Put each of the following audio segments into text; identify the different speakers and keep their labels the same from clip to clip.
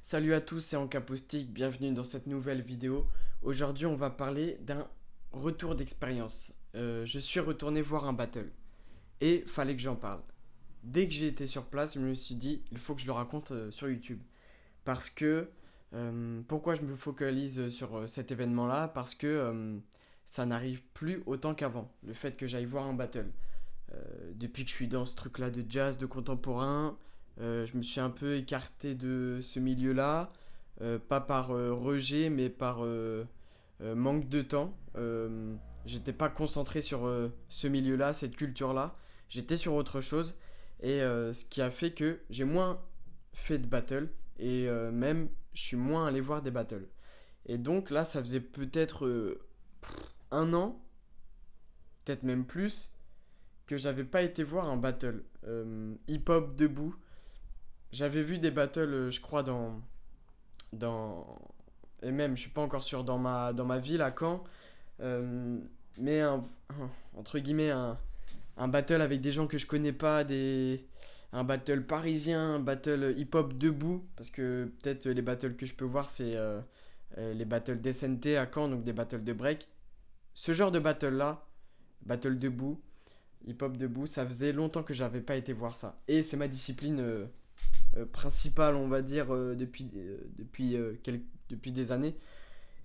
Speaker 1: Salut à tous, c'est Ancapostique, bienvenue dans cette nouvelle vidéo. Aujourd'hui, on va parler d'un retour d'expérience. Je suis retourné voir un battle et fallait que j'en parle. Dès que j'ai été sur place, je me suis dit, il faut que je le raconte sur YouTube. Parce que, pourquoi je me focalise sur cet événement-là? Parce que ça n'arrive plus autant qu'avant, le fait que j'aille voir un battle. Depuis que je suis dans ce truc-là de jazz, de contemporain, je me suis un peu écarté de ce milieu-là, pas par rejet, mais par manque de temps. J'étais pas concentré sur ce milieu-là, cette culture-là. J'étais sur autre chose, et ce qui a fait que j'ai moins fait de battle, et même je suis moins allé voir des battles. Et donc là, ça faisait peut-être un an, peut-être même plus, que j'avais pas été voir un battle hip-hop debout. J'avais vu des battles, je crois, dans. Et même, je suis pas encore sûr, dans ma ville, à Caen. Euh, mais entre guillemets, un battle avec des gens que je connais pas, un battle parisien, un battle hip-hop debout. Parce que peut-être les battles que je peux voir, c'est les battles d'SNT à Caen, donc des battles de break. Ce genre de battle-là, battle debout, hip-hop debout, ça faisait longtemps que j'avais pas été voir ça. Et c'est ma discipline principale, on va dire, depuis des années.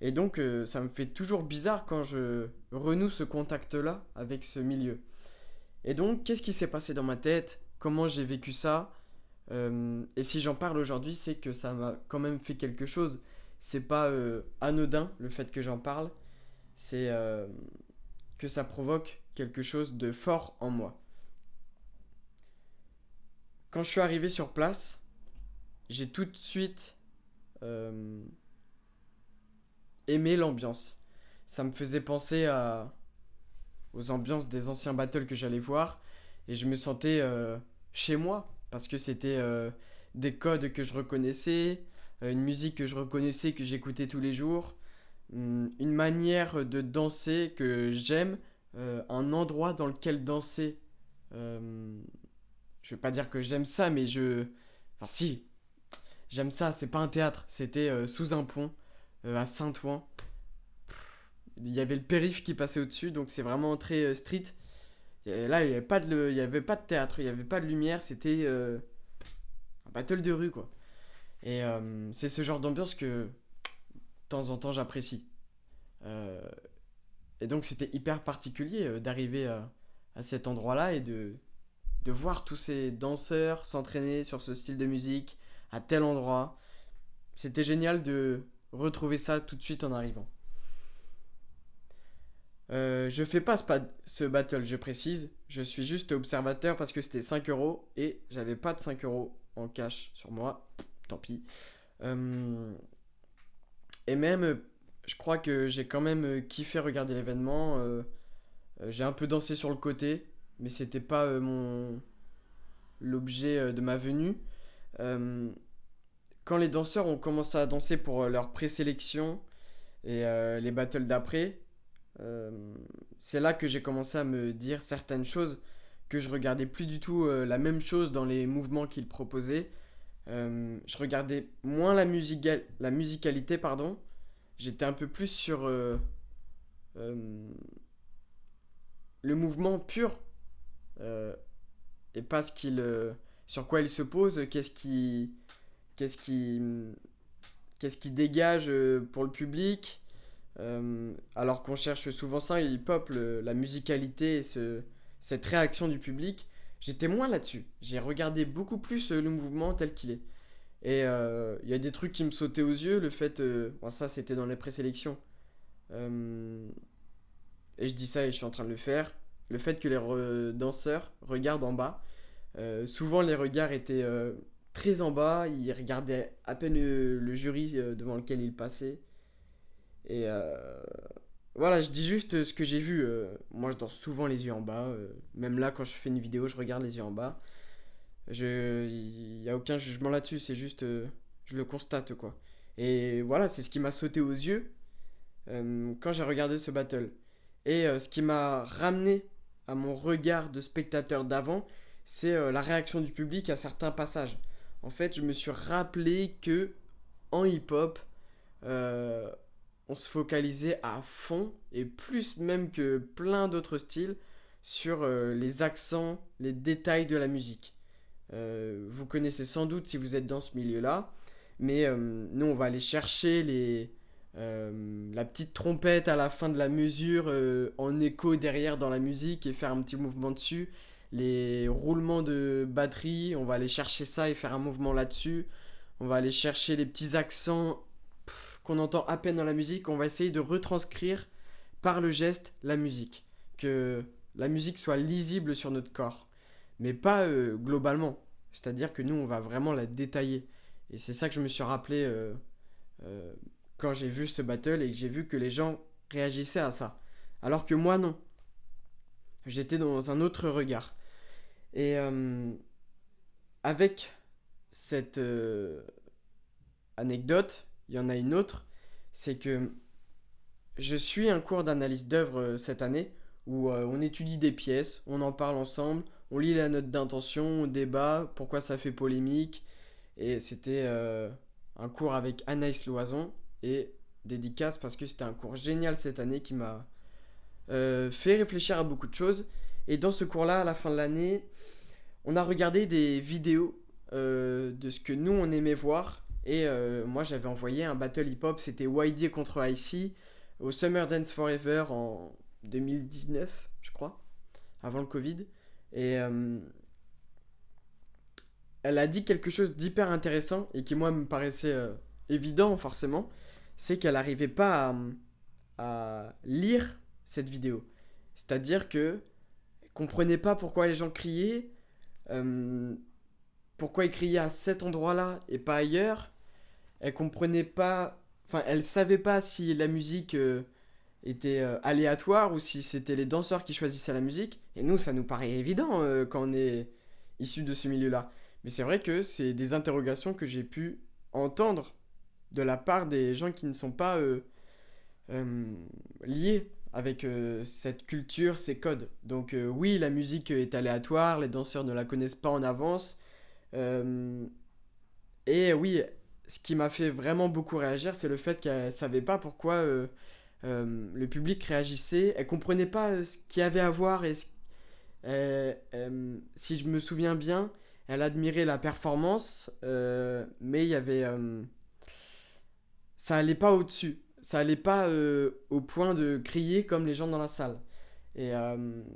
Speaker 1: Et donc, ça me fait toujours bizarre quand je renoue ce contact-là avec ce milieu. Et donc, qu'est-ce qui s'est passé dans ma tête? Comment j'ai vécu ça? Et si j'en parle aujourd'hui, c'est que ça m'a quand même fait quelque chose. C'est pas anodin le fait que j'en parle. C'est que ça provoque quelque chose de fort en moi. Quand je suis arrivé sur place, j'ai tout de suite euh, aimé l'ambiance. Ça me faisait penser aux ambiances des anciens battles que j'allais voir et je me sentais chez moi parce que c'était des codes que je reconnaissais, une musique que je reconnaissais, que j'écoutais tous les jours, une manière de danser que j'aime, un endroit dans lequel danser. euh, je vais pas dire que j'aime ça, mais je. Enfin, si, j'aime ça, c'est pas un théâtre, c'était sous un pont, à Saint-Ouen. Il y avait le périph' qui passait au-dessus, donc c'est vraiment très street. Et là, il y avait pas de théâtre, il y avait pas de lumière, c'était un battle de rue, quoi. Et c'est ce genre d'ambiance que, de temps en temps, j'apprécie. Euh, et donc, c'était hyper particulier d'arriver à cet endroit-là et de voir tous ces danseurs s'entraîner sur ce style de musique à tel endroit. C'était génial de retrouver ça tout de suite en arrivant. Je fais pas ce battle, je précise. Je suis juste observateur parce que c'était 5 euros et j'avais pas de 5 euros en cash sur moi. Tant pis. Euh, et même, je crois que j'ai quand même kiffé regarder l'événement. J'ai un peu dansé sur le côté, mais c'était pas l'objet de ma venue. Euh, Quand les danseurs ont commencé à danser pour leur présélection et les battles d'après, euh, c'est là que j'ai commencé à me dire certaines choses que je regardais plus du tout la même chose dans les mouvements qu'ils proposaient. Je regardais moins la musicalité, pardon. J'étais un peu plus sur euh, le mouvement pur euh, et pas sur quoi il se pose, qu'est-ce qui, qu'est-ce qui dégage pour le public. Alors qu'on cherche souvent ça, hip-hop, la musicalité et cette réaction du public, j'étais moins là-dessus. J'ai regardé beaucoup plus le mouvement tel qu'il est. Et il y a des trucs qui me sautaient aux yeux, le fait, bon, ça c'était dans les présélections, euh, et je dis ça et je suis en train de le faire, le fait que les danseurs regardent en bas. Souvent les regards étaient très en bas, ils regardaient à peine le jury devant lequel ils passaient. Et voilà, je dis juste ce que j'ai vu. Moi, je danse souvent les yeux en bas. Même là, quand je fais une vidéo, je regarde les yeux en bas. Il n'y a aucun jugement là-dessus, c'est juste. Je le constate, quoi. Et voilà, c'est ce qui m'a sauté aux yeux quand j'ai regardé ce battle. Et ce qui m'a ramené à mon regard de spectateur d'avant, c'est la réaction du public à certains passages. En fait, je me suis rappelé que en hip-hop, euh, on se focalisait à fond, et plus même que plein d'autres styles, sur les accents, les détails de la musique. Vous connaissez sans doute si vous êtes dans ce milieu-là, mais nous on va aller chercher la petite trompette à la fin de la mesure en écho derrière dans la musique et faire un petit mouvement dessus. Les roulements de batterie, on va aller chercher ça et faire un mouvement là-dessus. On va aller chercher les petits accents qu'on entend à peine dans la musique. On va essayer de retranscrire par le geste la musique. Que la musique soit lisible sur notre corps. Mais pas globalement. C'est-à-dire que nous, on va vraiment la détailler. Et c'est ça que je me suis rappelé euh, quand j'ai vu ce battle et que j'ai vu que les gens réagissaient à ça. Alors que moi, non. J'étais dans un autre regard. Et avec cette anecdote, il y en a une autre, c'est que je suis un cours d'analyse d'œuvre cette année où on étudie des pièces, on en parle ensemble, on lit la note d'intention, on débat, pourquoi ça fait polémique. Et c'était un cours avec Anaïs Loison et dédicace parce que c'était un cours génial cette année qui m'a fait réfléchir à beaucoup de choses. Et dans ce cours-là, à la fin de l'année, on a regardé des vidéos de ce que nous on aimait voir. Et moi j'avais envoyé un battle hip-hop, c'était YD contre IC au Summer Dance Forever en 2019, je crois, avant le Covid. Et elle a dit quelque chose d'hyper intéressant et qui moi me paraissait évident forcément, c'est qu'elle n'arrivait pas à lire cette vidéo. C'est-à-dire que elle comprenait pas pourquoi les gens criaient, euh, pourquoi ils criaient à cet endroit-là et pas ailleurs. Elle comprenait pas, enfin elle savait pas si la musique était aléatoire ou si c'était les danseurs qui choisissaient la musique. Et nous, ça nous paraît évident quand on est issu de ce milieu-là. Mais c'est vrai que c'est des interrogations que j'ai pu entendre de la part des gens qui ne sont pas euh, liés avec cette culture, ces codes. Donc oui, la musique est aléatoire, les danseurs ne la connaissent pas en avance. Euh, et oui, ce qui m'a fait vraiment beaucoup réagir, c'est le fait qu'elle savait pas pourquoi le public réagissait. Elle comprenait pas ce qu'il y avait à voir et si je me souviens bien, elle admirait la performance, mais il y avait ça allait pas au-dessus. Ça allait pas au point de crier comme les gens dans la salle. Et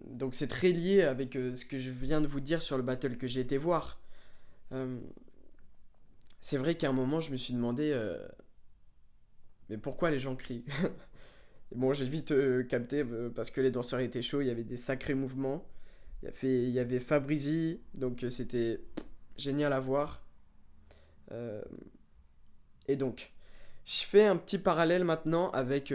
Speaker 1: donc c'est très lié avec ce que je viens de vous dire sur le battle que j'ai été voir. Euh, c'est vrai qu'à un moment je me suis demandé mais pourquoi les gens crient. Bon, j'ai vite capté parce que les danseurs étaient chauds, il y avait des sacrés mouvements. Il y avait Fabrizi, donc c'était génial à voir. Euh, et donc, je fais un petit parallèle maintenant avec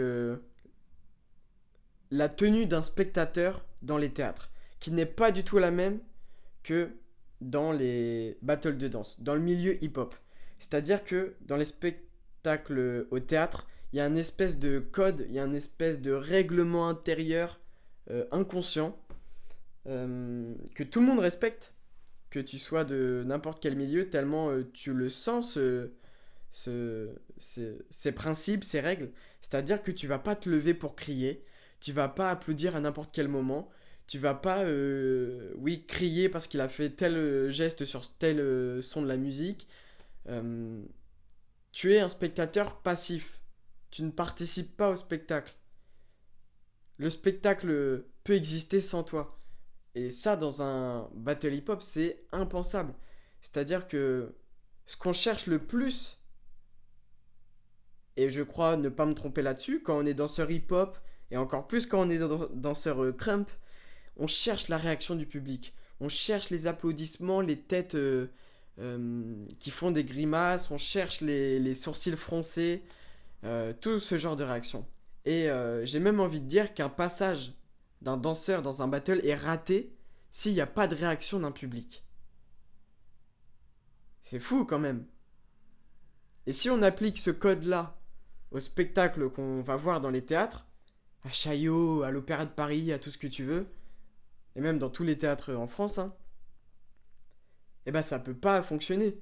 Speaker 1: la tenue d'un spectateur dans les théâtres, qui n'est pas du tout la même que dans les battles de danse, dans le milieu hip-hop. C'est-à-dire que dans les spectacles au théâtre, il y a une espèce de code, il y a une espèce de règlement intérieur inconscient que tout le monde respecte, que tu sois de n'importe quel milieu, tellement tu le sens, ces principes, ces règles. C'est-à-dire que tu vas pas te lever pour crier, tu vas pas applaudir à n'importe quel moment, tu vas pas, oui, crier parce qu'il a fait tel geste sur tel son de la musique. Euh, Tu es un spectateur passif. Tu ne participes pas au spectacle. Le spectacle peut exister sans toi. Et ça, dans un battle hip-hop, c'est impensable. C'est-à-dire que ce qu'on cherche le plus, et je crois ne pas me tromper là-dessus, quand on est danseur hip-hop, et encore plus quand on est danseur crump, on cherche la réaction du public. On cherche les applaudissements, les têtes qui font des grimaces, on cherche les sourcils froncés, tout ce genre de réaction. Et j'ai même envie de dire qu'un passage d'un danseur dans un battle est raté s'il n'y a pas de réaction d'un public. C'est fou quand même. Et si on applique ce code-là au spectacle qu'on va voir dans les théâtres, à Chaillot, à l'Opéra de Paris, à tout ce que tu veux, et même dans tous les théâtres en France, hein, eh ben ça peut pas fonctionner.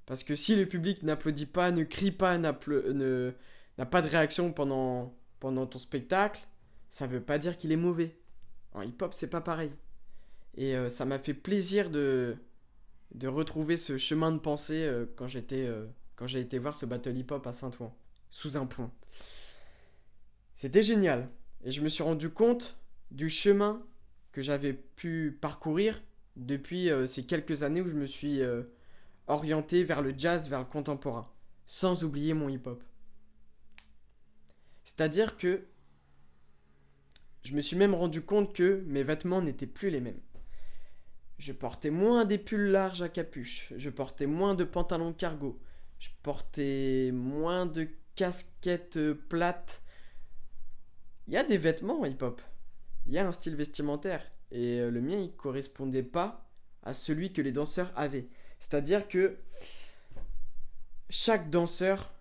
Speaker 1: Parce que si le public n'applaudit pas, ne crie pas, n'a pas de réaction pendant ton spectacle, ça veut pas dire qu'il est mauvais. En hip-hop, c'est pas pareil. Et ça m'a fait plaisir de retrouver ce chemin de pensée quand j'ai été voir ce battle hip-hop à Saint-Ouen, sous un pont. C'était génial. Et je me suis rendu compte du chemin que j'avais pu parcourir depuis ces quelques années où je me suis orienté vers le jazz, vers le contemporain, sans oublier mon hip-hop. C'est-à-dire que je me suis même rendu compte que mes vêtements n'étaient plus les mêmes. Je portais moins des pulls larges à capuche, je portais moins de pantalons cargo, je portais moins de casquettes plates. Il y a des vêtements en hip-hop, il y a un style vestimentaire, et le mien il correspondait pas à celui que les danseurs avaient. C'est-à-dire que chaque danseur,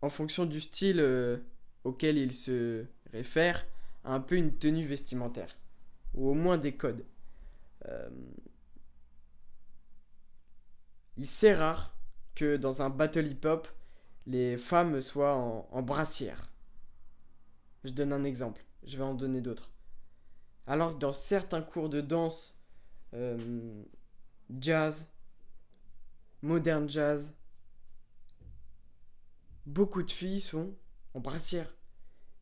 Speaker 1: en fonction du style auquel il se réfère, a un peu une tenue vestimentaire, ou au moins des codes. C'est rare que dans un battle hip-hop, les femmes soient en brassière. Je donne un exemple, je vais en donner d'autres. Alors que dans certains cours de danse, jazz, modern jazz, beaucoup de filles sont en brassière.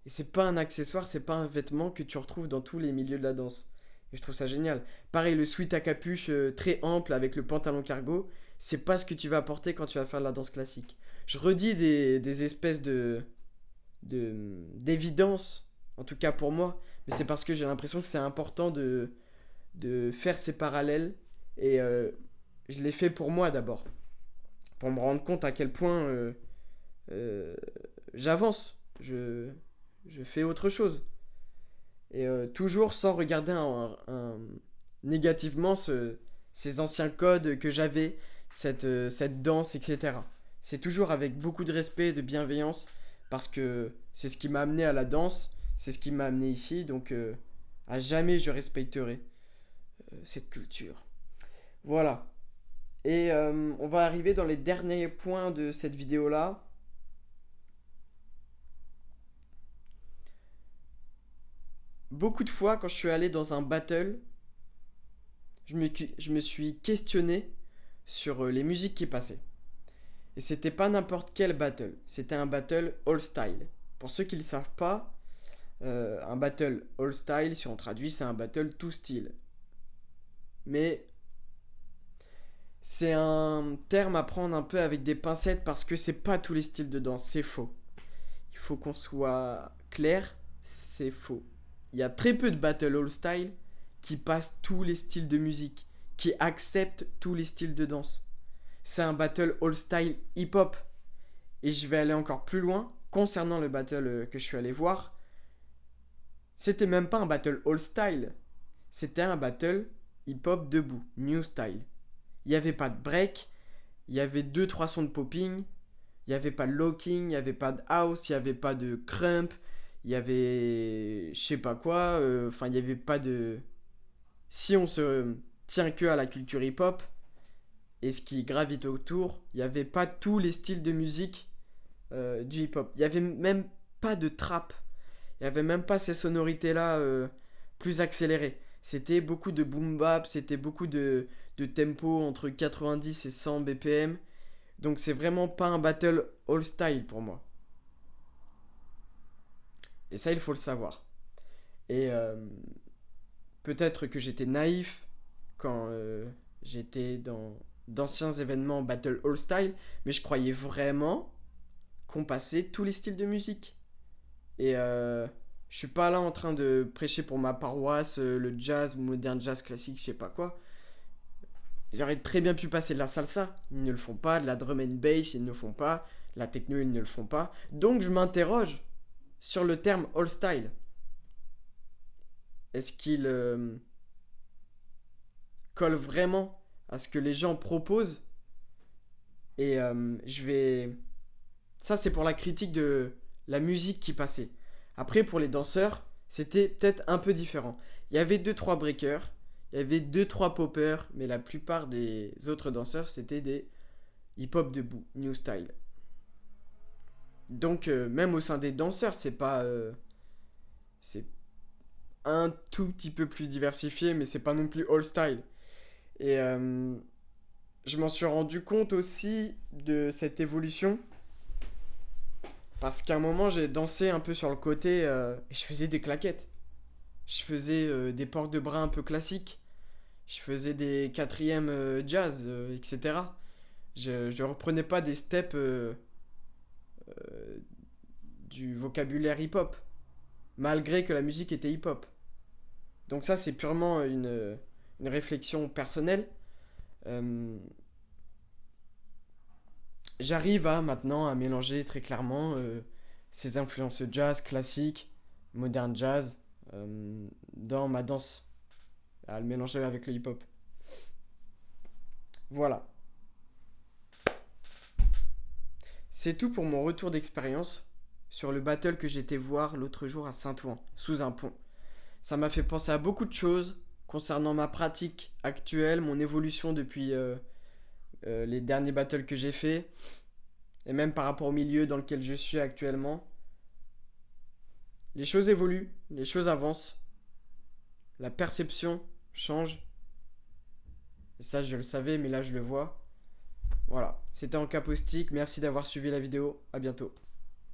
Speaker 1: Et c'est pas un accessoire, c'est pas un vêtement que tu retrouves dans tous les milieux de la danse. Et je trouve ça génial. Pareil, le sweat à capuche très ample avec le pantalon cargo, c'est pas ce que tu vas porter quand tu vas faire de la danse classique. Je redis des espèces d'évidence, en tout cas pour moi, mais c'est parce que j'ai l'impression que c'est important de faire ces parallèles et je l'ai fait pour moi d'abord, pour me rendre compte à quel point j'avance, je fais autre chose. Et toujours sans regarder négativement ces anciens codes que j'avais, cette danse, etc. C'est toujours avec beaucoup de respect et de bienveillance, parce que c'est ce qui m'a amené à la danse, c'est ce qui m'a amené ici, donc à jamais je respecterai cette culture. Voilà. Et on va arriver dans les derniers points de cette vidéo-là. Beaucoup de fois, quand je suis allé dans un battle, je me suis questionné sur les musiques qui passaient. Et c'était pas n'importe quel battle, c'était un battle all style. Pour ceux qui ne le savent pas, un battle all style, si on traduit, c'est un battle tout style. Mais c'est un terme à prendre un peu avec des pincettes parce que c'est pas tous les styles de danse, c'est faux. Il faut qu'on soit clair, c'est faux. Il y a très peu de battle all style qui passent tous les styles de musique, qui acceptent tous les styles de danse. C'est un battle all style hip hop. Et je vais aller encore plus loin concernant le battle que je suis allé voir. C'était même pas un battle all style. C'était un battle hip hop debout, new style. Il n'y avait pas de break, il y avait 2-3 sons de popping, il n'y avait pas de locking, il n'y avait pas de house, il n'y avait pas de crump, il y avait je sais pas quoi, il n'y avait pas de... Si on se tient que à la culture hip hop et ce qui gravite autour, il n'y avait pas tous les styles de musique du hip hop. Il n'y avait même pas de trap, il n'y avait même pas ces sonorités là plus accélérées. C'était beaucoup de boom bap, c'était beaucoup de tempo entre 90 et 100 BPM. Donc c'est vraiment pas un battle all style pour moi. Et ça, il faut le savoir. Et peut-être que j'étais naïf quand j'étais dans d'anciens événements battle all style, mais je croyais vraiment qu'on passait tous les styles de musique. Et je suis pas là en train de prêcher pour ma paroisse, le jazz, modern jazz classique, je sais pas quoi. J'aurais très bien pu passer de la salsa, ils ne le font pas, de la drum and bass, ils ne le font pas, la techno, ils ne le font pas. Donc je m'interroge sur le terme all style. Est-ce qu'il colle vraiment à ce que les gens proposent? Et je vais... Ça, c'est pour la critique de la musique qui passait. Après, pour les danseurs, c'était peut-être un peu différent. Il y avait 2-3 breakers, il y avait 2-3 poppers, mais la plupart des autres danseurs, c'était des hip-hop debout, new style. Donc même au sein des danseurs, c'est un tout petit peu plus diversifié, mais c'est pas non plus all style. Et je m'en suis rendu compte aussi de cette évolution parce qu'à un moment j'ai dansé un peu sur le côté et je faisais des claquettes. Je faisais des ports de bras un peu classiques. Je faisais des quatrièmes jazz, etc. Je reprenais pas des steps du vocabulaire hip-hop, malgré que la musique était hip-hop. Donc ça, c'est purement une réflexion personnelle. Euh, J'arrive à maintenant à mélanger très clairement ces influences jazz, classique, modern jazz, dans ma danse, à le mélanger avec le hip-hop. Voilà. C'est tout pour mon retour d'expérience sur le battle que j'étais voir l'autre jour à Saint-Ouen, sous un pont. Ça m'a fait penser à beaucoup de choses concernant ma pratique actuelle, mon évolution depuis les derniers battles que j'ai fait, et même par rapport au milieu dans lequel je suis actuellement. Les choses évoluent, les choses avancent, la perception change. Et ça, je le savais, mais là, je le vois. Voilà, c'était en capostique. Merci d'avoir suivi la vidéo. À bientôt.